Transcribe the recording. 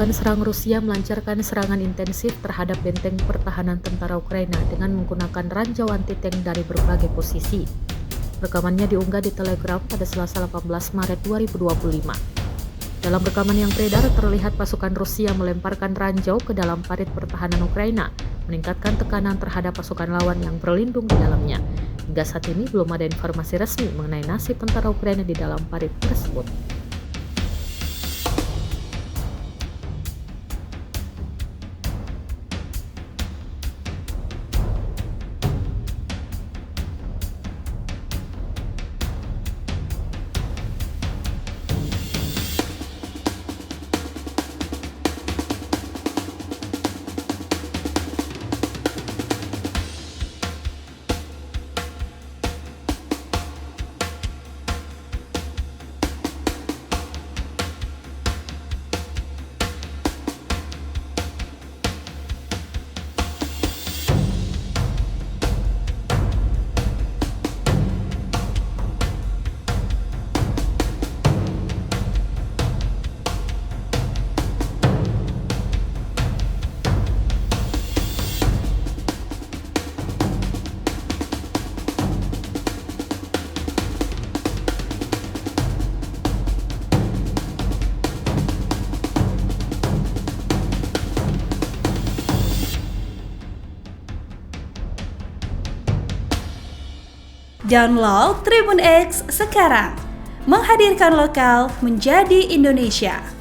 pasukan serang Rusia melancarkan serangan intensif terhadap benteng pertahanan tentara Ukraina dengan menggunakan ranjau anti-tank dari berbagai posisi. Rekamannya diunggah di Telegram pada Selasa 18 Maret 2025. Dalam rekaman yang beredar, terlihat pasukan Rusia melemparkan ranjau ke dalam parit pertahanan Ukraina, meningkatkan tekanan terhadap pasukan lawan yang berlindung di dalamnya. Hingga saat ini belum ada informasi resmi mengenai nasib tentara Ukraina di dalam parit tersebut. Download Tribun X sekarang, menghadirkan lokal menjadi Indonesia.